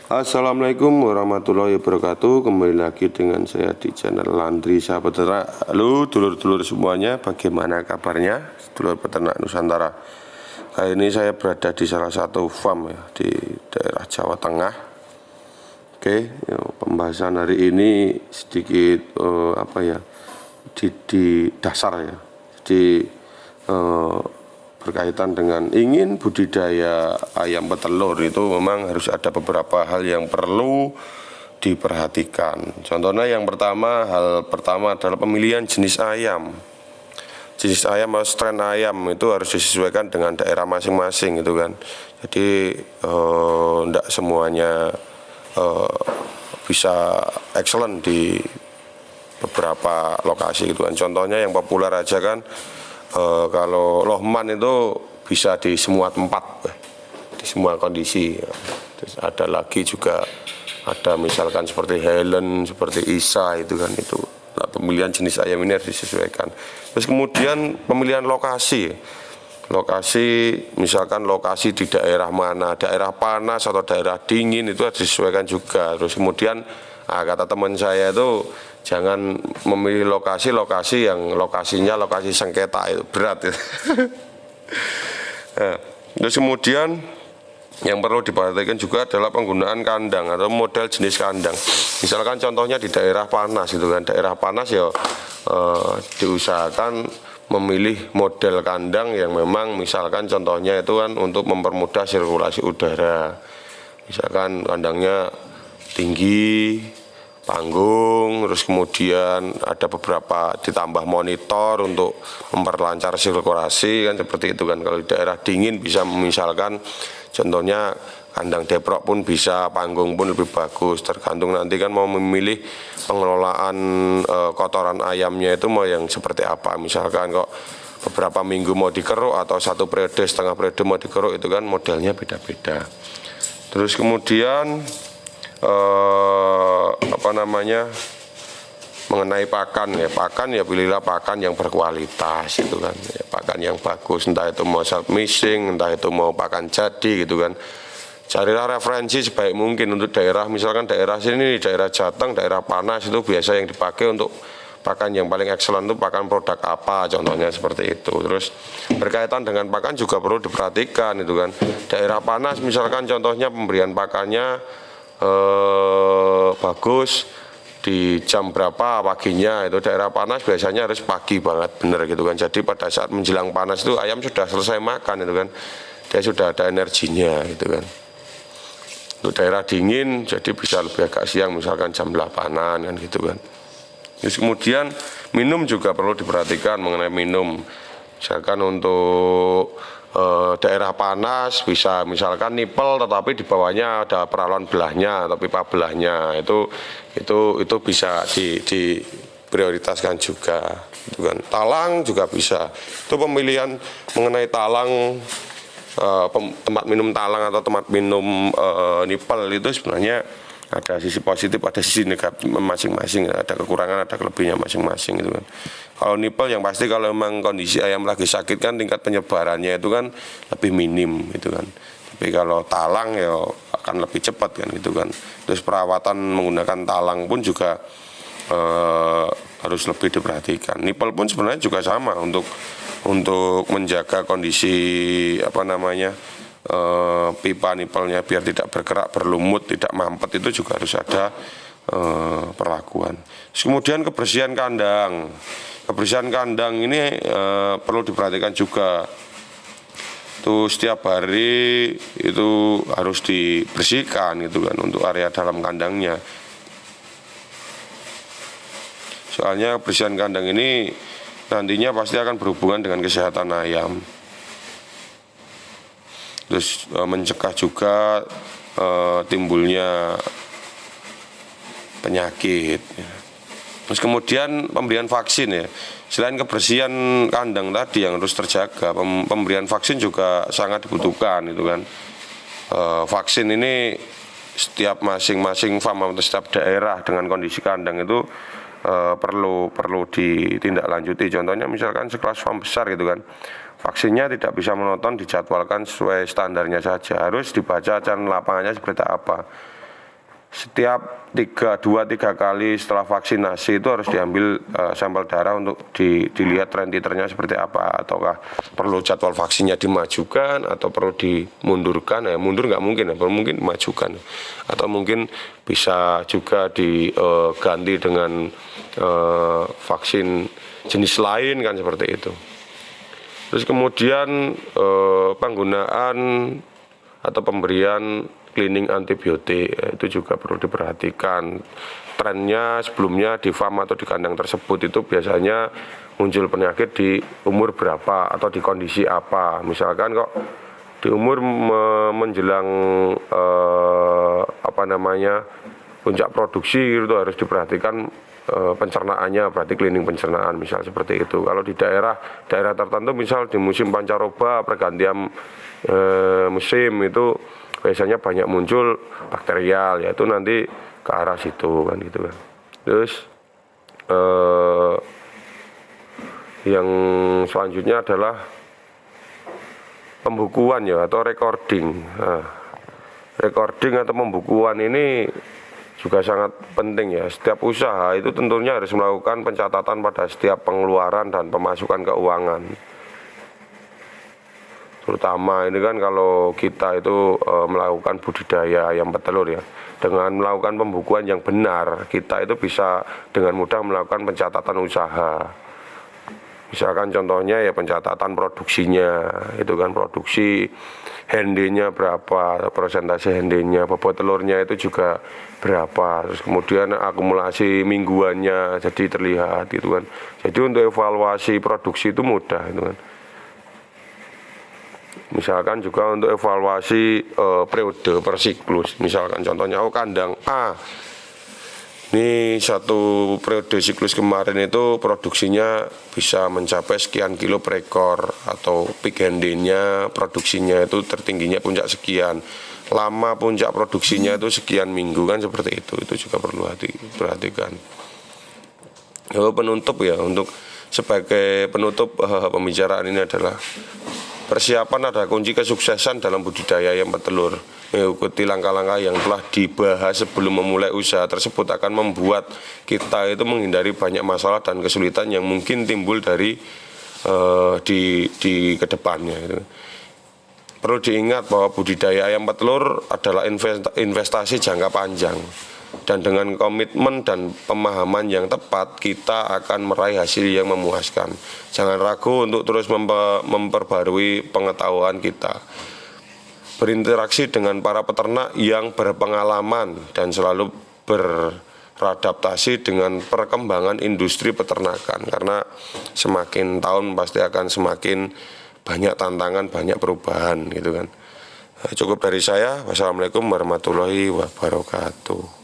Assalamualaikum warahmatullahi wabarakatuh. Kembali lagi dengan saya di channel Landri Sahabat Peternak. Halo dulur-dulur semuanya, bagaimana kabarnya dulur peternak Nusantara? Kali ini saya berada di salah satu farm ya, di daerah Jawa Tengah. Oke, pembahasan hari ini sedikit di dasar ya. Jadi berkaitan dengan ingin budidaya ayam petelur itu memang harus ada beberapa hal yang perlu diperhatikan. Contohnya hal pertama adalah pemilihan jenis ayam. Jenis ayam atau strain ayam itu harus disesuaikan dengan daerah masing-masing gitu kan. Jadi tidak semuanya bisa excellent di beberapa lokasi gitu kan. Contohnya yang populer aja kan, kalau Lohman itu bisa di semua tempat, di semua kondisi. Terus ada lagi juga, ada misalkan seperti Helen, seperti Isa itu kan, itu nah, pemilihan jenis ayam ini harus disesuaikan. Terus kemudian pemilihan lokasi, misalkan lokasi di daerah mana, daerah panas atau daerah dingin itu harus disesuaikan juga. Terus kemudian kata teman saya itu jangan memilih lokasi yang lokasinya lokasi sengketa, itu berat ya. Nah, terus kemudian yang perlu diperhatikan juga adalah penggunaan kandang atau model jenis kandang. Misalkan contohnya di daerah panas itu kan, daerah panas ya diusahakan memilih model kandang yang memang misalkan contohnya itu kan untuk mempermudah sirkulasi udara. Misalkan kandangnya tinggi, panggung, terus kemudian ada beberapa ditambah monitor untuk memperlancar sirkulasi kan, seperti itu kan. Kalau di daerah dingin bisa misalkan contohnya kandang deprok pun bisa, panggung pun lebih bagus, tergantung nanti kan mau memilih pengelolaan kotoran ayamnya itu mau yang seperti apa. Misalkan kok beberapa minggu mau dikeruk atau satu periode, setengah periode mau dikeruk, itu kan modelnya beda-beda. Terus kemudian mengenai pakan ya pilihlah pakan yang berkualitas itu kan ya, pakan yang bagus, entah itu mau self mixing, entah itu mau pakan jadi gitu kan. Carilah referensi sebaik mungkin untuk daerah, misalkan daerah sini, daerah Jateng, daerah panas itu biasa yang dipakai untuk pakan yang paling excellent itu pakan produk apa, contohnya seperti itu. Terus berkaitan dengan pakan juga perlu diperhatikan itu kan. Daerah panas misalkan contohnya pemberian pakannya bagus di jam berapa paginya, itu daerah panas biasanya harus pagi banget bener gitu kan. Jadi pada saat menjelang panas itu ayam sudah selesai makan itu kan, dia sudah ada energinya gitu kan. Untuk daerah dingin jadi bisa lebih agak siang, misalkan jam 8-an kan gitu kan. Terus kemudian minum juga perlu diperhatikan mengenai minum. Misalkan untuk daerah panas bisa misalkan nipel tetapi di bawahnya ada peralon belahnya atau pipa belahnya, itu bisa diprioritaskan juga gitu kan. Talang juga bisa. Itu pemilihan mengenai talang, tempat minum talang atau tempat minum nipel itu sebenarnya ada sisi positif, ada sisi negatif masing-masing, ada kekurangan, ada kelebihnya masing-masing gitu kan. Kalau nipel yang pasti kalau memang kondisi ayam lagi sakit kan tingkat penyebarannya itu kan lebih minim gitu kan. Tapi kalau talang ya akan lebih cepat kan gitu kan. Terus perawatan menggunakan talang pun juga harus lebih diperhatikan. Nipel pun sebenarnya juga sama untuk menjaga kondisi pipa nipelnya biar tidak bergerak, berlumut, tidak mampet, itu juga harus ada perlakuan. Kemudian kebersihan kandang. Kebersihan kandang ini perlu diperhatikan juga. Itu setiap hari itu harus dibersihkan gitu kan untuk area dalam kandangnya. Soalnya kebersihan kandang ini nantinya pasti akan berhubungan dengan kesehatan ayam. Terus mencegah juga timbulnya penyakit. Terus kemudian pemberian vaksin ya. Selain kebersihan kandang tadi yang harus terjaga, pemberian vaksin juga sangat dibutuhkan itu kan. Vaksin ini setiap masing-masing farm atau setiap daerah dengan kondisi kandang itu perlu ditindaklanjuti. Contohnya misalkan sekelas farm besar gitu kan, vaksinnya tidak bisa menonton dijadwalkan sesuai standarnya saja, harus dibaca acara lapangannya seperti apa. setiap 2-3 kali setelah vaksinasi itu harus diambil sampel darah untuk dilihat trend titernya seperti apa, ataukah perlu jadwal vaksinnya dimajukan atau perlu dimundurkan. Ya mundur nggak mungkin ya, perlu mungkin dimajukan, atau mungkin bisa juga diganti dengan vaksin jenis lain kan, seperti itu. Terus kemudian penggunaan atau pemberian cleaning antibiotik itu juga perlu diperhatikan. Trennya sebelumnya di farm atau di kandang tersebut itu biasanya muncul penyakit di umur berapa atau di kondisi apa. Misalkan kok di umur menjelang puncak produksi itu harus diperhatikan pencernaannya, berarti cleaning pencernaan misal seperti itu. Kalau di daerah tertentu misal di musim pancaroba, pergantian musim itu biasanya banyak muncul bakterial, yaitu nanti ke arah situ kan gitu kan. Terus yang selanjutnya adalah pembukuan ya, atau recording. Nah, recording atau pembukuan ini juga sangat penting ya. Setiap usaha itu tentunya harus melakukan pencatatan pada setiap pengeluaran dan pemasukan keuangan. Terutama ini kan kalau kita itu melakukan budidaya ayam petelur ya, dengan melakukan pembukuan yang benar, kita itu bisa dengan mudah melakukan pencatatan usaha. Misalkan contohnya ya pencatatan produksinya, itu kan produksi HND-nya berapa, persentase HND-nya, bobot telurnya itu juga berapa, terus kemudian akumulasi mingguannya jadi terlihat gitu kan. Jadi untuk evaluasi produksi itu mudah itu kan. Misalkan juga untuk evaluasi periode per siklus. Misalkan contohnya kandang A, ini satu periode siklus kemarin itu produksinya bisa mencapai sekian kilo per ekor, atau peak HND-nya produksinya itu tertingginya puncak sekian, lama puncak produksinya itu sekian minggu kan, seperti itu juga perlu diperhatikan. Penutup ya, untuk sebagai penutup pembicaraan ini adalah persiapan adalah kunci kesuksesan dalam budidaya ayam petelur. Mengikuti langkah-langkah yang telah dibahas sebelum memulai usaha tersebut akan membuat kita itu menghindari banyak masalah dan kesulitan yang mungkin timbul dari di kedepannya. Perlu diingat bahwa budidaya ayam petelur adalah investasi jangka panjang. Dan dengan komitmen dan pemahaman yang tepat, kita akan meraih hasil yang memuaskan. Jangan ragu untuk terus memperbarui pengetahuan kita. Berinteraksi dengan para peternak yang berpengalaman dan selalu beradaptasi dengan perkembangan industri peternakan. Karena semakin tahun pasti akan semakin banyak tantangan, banyak perubahan gitu kan. Cukup dari saya. Wassalamualaikum warahmatullahi wabarakatuh.